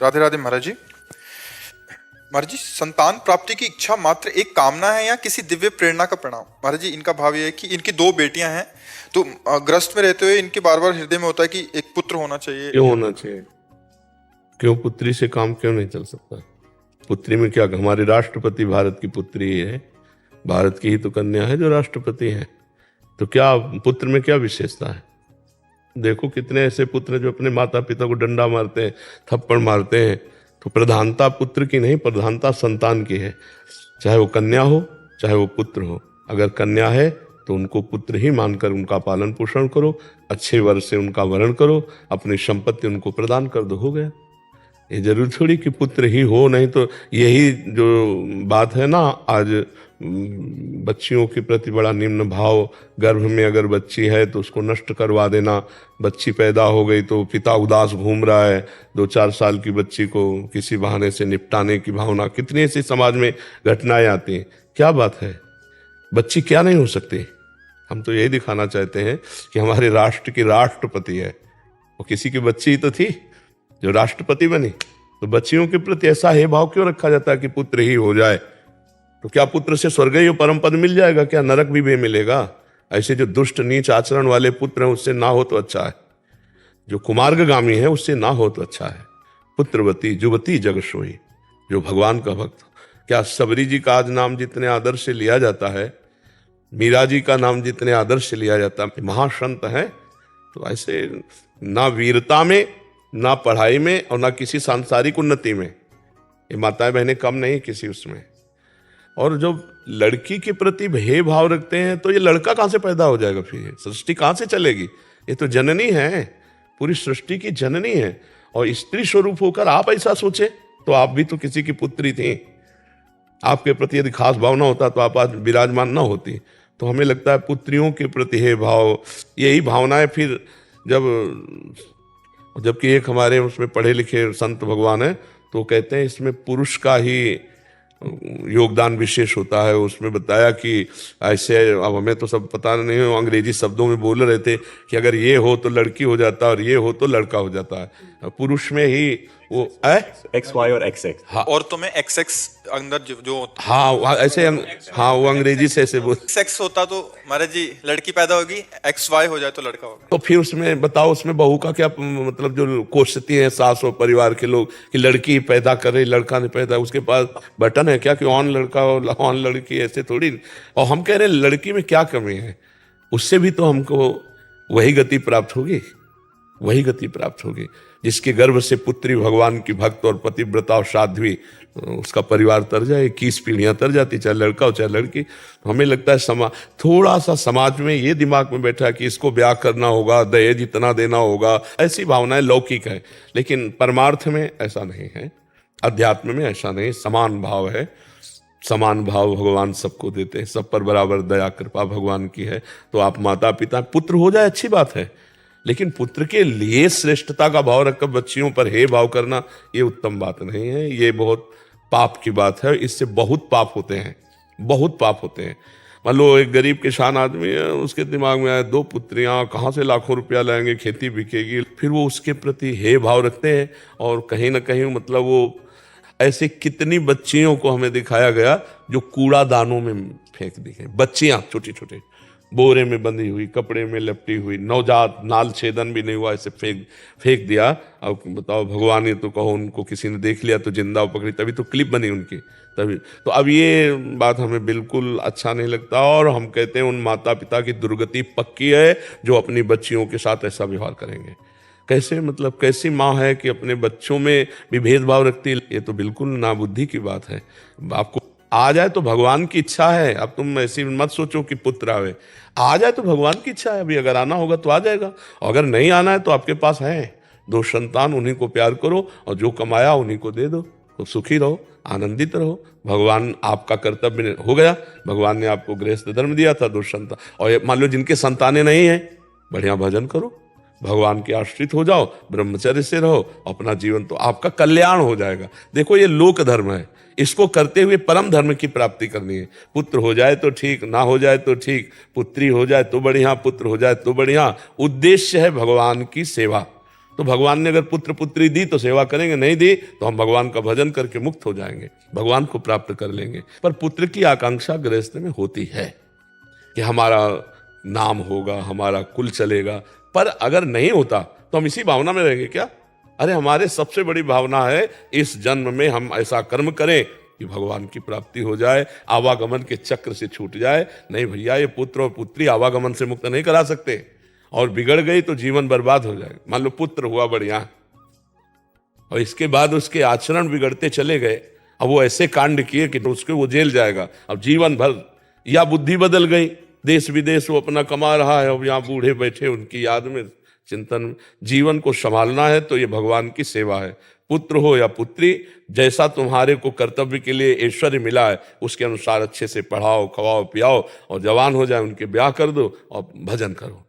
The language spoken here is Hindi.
राधे राधे महाराज जी। महाराज जी, संतान प्राप्ति की इच्छा मात्र एक कामना है या किसी दिव्य प्रेरणा का परिणाम? महाराज जी, इनका भाव ये है कि इनकी दो बेटियां हैं, तो ग्रस्त में रहते हुए इनके बार बार हृदय में होता है कि एक पुत्र होना चाहिए। क्यों होना चाहिए? क्यों पुत्री से काम क्यों नहीं चल सकता? पुत्री में क्या, हमारे राष्ट्रपति भारत की पुत्री है, भारत की ही तो कन्या है जो राष्ट्रपति है, तो क्या पुत्र में क्या विशेषता है? देखो कितने ऐसे पुत्र जो अपने माता पिता को डंडा मारते हैं, थप्पड़ मारते हैं। तो प्रधानता पुत्र की नहीं, प्रधानता संतान की है। चाहे वो कन्या हो चाहे वो पुत्र हो। अगर कन्या है तो उनको पुत्र ही मानकर उनका पालन पोषण करो, अच्छे वर से उनका वरण करो, अपनी संपत्ति उनको प्रदान कर दो, हो गया। ये जरूर थोड़ी कि पुत्र ही हो, नहीं तो यही जो बात है ना आज बच्चियों के प्रति बड़ा निम्न भाव, गर्भ में अगर बच्ची है तो उसको नष्ट करवा देना, बच्ची पैदा हो गई तो पिता उदास घूम रहा है, 2-4 साल की बच्ची को किसी बहाने से निपटाने की भावना, कितनी ऐसी समाज में घटनाएं आती हैं। क्या बात है, बच्ची क्या नहीं हो सकती? हम तो यही दिखाना चाहते हैं कि हमारे राष्ट्र की राष्ट्रपति है, वो किसी की बच्ची ही तो थी जो राष्ट्रपति बनी। तो बच्चियों के प्रति ऐसा है भाव क्यों रखा जाता है कि पुत्र ही हो जाए? तो क्या पुत्र से स्वर्गीय परम पद मिल जाएगा? क्या नरक भी मिलेगा? ऐसे जो दुष्ट नीच आचरण वाले पुत्र हैं उससे ना हो तो अच्छा है, जो कुमार्गगामी है उससे ना हो तो अच्छा है। पुत्रवती जुवती जग सोई, जो भगवान का भक्त। क्या सबरी जी का आज नाम जितने आदर से लिया जाता है, मीरा जी का नाम जितने आदर से लिया जाता है, महासंत है, तो ऐसे ना वीरता में, ना पढ़ाई में और ना किसी सांसारिक उन्नति में ये माताएं बहनें कम नहीं किसी उसमें। और जब लड़की के प्रति भेदभाव रखते हैं तो ये लड़का कहां से पैदा हो जाएगा? फिर ये सृष्टि कहां से चलेगी? ये तो जननी है, पूरी सृष्टि की जननी है। और स्त्री स्वरूप होकर आप ऐसा सोचे तो आप भी तो किसी की पुत्री थी। आपके प्रति यदि खास भावना होता तो आप आज विराजमान ना होती। तो हमें लगता है पुत्रियों के प्रति है भाव, यही भावनाएं फिर जबकि एक हमारे उसमें पढ़े लिखे संत भगवान है तो कहते हैं इसमें पुरुष का ही योगदान विशेष होता है। उसमें बताया कि ऐसे, अब हमें तो सब पता नहीं है, अंग्रेजी शब्दों में बोल रहे थे कि अगर ये हो तो लड़की हो जाता है और ये हो तो लड़का हो जाता है। पुरुष में ही वो एक्स वाई और एक्स एक्स। हाँ, और तुम्हें एक्स एक्स अंदर जो हाँ ऐसे, हाँ वो अंग्रेजी से ऐसे बोल, सेक्स होता तो महाराज जी लड़की पैदा होगी, एक्स वाई हो जाए तो लड़का होगा। तो फिर उसमें बताओ, उसमें बहू का क्या मतलब? जो कोसती है सास और परिवार के लोग कि लड़की पैदा कर रही, लड़का नहीं पैदा, उसके पास बटन है क्या कि ऑन लड़का ऑन लड़की? ऐसे थोड़ी। और हम कह रहे हैं लड़की में क्या कमी है? उससे भी तो हमको वही गति प्राप्त होगी, वही गति प्राप्त होगी जिसके गर्भ से पुत्री भगवान की भक्त और पतिव्रता और साध्वी, उसका परिवार तर जाए, 21 पीढ़ियां तर जाती, चाहे लड़का हो चाहे लड़की। तो हमें लगता है थोड़ा सा समाज में ये दिमाग में बैठा है कि इसको ब्याह करना होगा, दहेज इतना देना होगा, ऐसी भावनाएं लौकिक है। लेकिन परमार्थ में ऐसा नहीं है, अध्यात्म में ऐसा नहीं, समान भाव है। समान भाव भगवान सबको देते हैं, सब पर बराबर दया कृपा भगवान की है। तो आप माता पिता, पुत्र हो जाए अच्छी बात है, लेकिन पुत्र के लिए श्रेष्ठता का भाव रखकर बच्चियों पर हे भाव करना ये उत्तम बात नहीं है। ये बहुत पाप की बात है, इससे बहुत पाप होते हैं, बहुत पाप होते हैं। मान लो एक गरीब किसान आदमी है, उसके दिमाग में आए 2 पुत्रियां, कहाँ से लाखों रुपया लाएंगे, खेती बिकेगी, फिर वो उसके प्रति हे भाव रखते हैं। और कहीं ना कहीं मतलब वो ऐसे कितनी बच्चियों को हमें दिखाया गया जो कूड़ादानों में फेंक दी गई, बच्चियां छोटी छोटी, बोरे में बंधी हुई, कपड़े में लपटी हुई, नवजात, नाल छेदन भी नहीं हुआ, ऐसे फेंक दिया। अब बताओ, भगवान ये तो कहो उनको किसी ने देख लिया तो जिंदा पकड़ी, तभी तो क्लिप बनी उनकी, तभी तो। अब ये बात हमें बिल्कुल अच्छा नहीं लगता और हम कहते हैं उन माता पिता की दुर्गति पक्की है जो अपनी बच्चियों के साथ ऐसा व्यवहार करेंगे। कैसे, मतलब कैसी माँ है कि अपने बच्चों में भी भेदभाव रखती है? ये तो बिल्कुल नाबुद्धि की बात है। आपको आ जाए तो भगवान की इच्छा है, अब तुम ऐसी मत सोचो कि पुत्र आवे, आ जाए तो भगवान की इच्छा है। अभी अगर आना होगा तो आ जाएगा, और अगर नहीं आना है तो आपके पास है 2 संतान, उन्हीं को प्यार करो और जो कमाया उन्हीं को दे दो, तो सुखी रहो, आनंदित रहो। भगवान, आपका कर्तव्य हो गया, भगवान ने आपको गृहस्थ धर्म दिया था, 2 संतान। और मान लो जिनके संतानें नहीं है, बढ़िया भजन करो, भगवान के आश्रित हो जाओ, ब्रह्मचर्य से रहो, अपना जीवन तो आपका कल्याण हो जाएगा। देखो ये लोक धर्म है, इसको करते हुए परम धर्म की प्राप्ति करनी है। पुत्र हो जाए तो ठीक, ना हो जाए तो ठीक, पुत्री हो जाए तो बढ़िया, पुत्र हो जाए तो बढ़िया। उद्देश्य है भगवान की सेवा, तो भगवान ने अगर पुत्र पुत्री दी तो सेवा करेंगे, नहीं दी तो हम भगवान का भजन करके मुक्त हो जाएंगे, भगवान को प्राप्त कर लेंगे। पर पुत्र की आकांक्षा गृहस्थ में होती है कि हमारा नाम होगा, हमारा कुल चलेगा। पर अगर नहीं होता तो हम इसी भावना में रहेंगे क्या? अरे हमारे सबसे बड़ी भावना है इस जन्म में हम ऐसा कर्म करें कि भगवान की प्राप्ति हो जाए, आवागमन के चक्र से छूट जाए। नहीं भैया, ये पुत्र और पुत्री आवागमन से मुक्त नहीं करा सकते, और बिगड़ गई तो जीवन बर्बाद हो जाए। मान लो पुत्र हुआ बढ़िया और इसके बाद उसके आचरण बिगड़ते चले गए, अब वो ऐसे कांड किए कि तो उसके वो जेल जाएगा अब जीवन भर। या बुद्धि बदल गई, देश विदेश वो अपना कमा रहा है, अब यहाँ बूढ़े बैठे उनकी याद में चिंतन। जीवन को संभालना है तो ये भगवान की सेवा है। पुत्र हो या पुत्री, जैसा तुम्हारे को कर्तव्य के लिए ऐश्वर्य मिला है उसके अनुसार अच्छे से पढ़ाओ, खवाओ, पियाओ, और जवान हो जाए उनके ब्याह कर दो और भजन करो।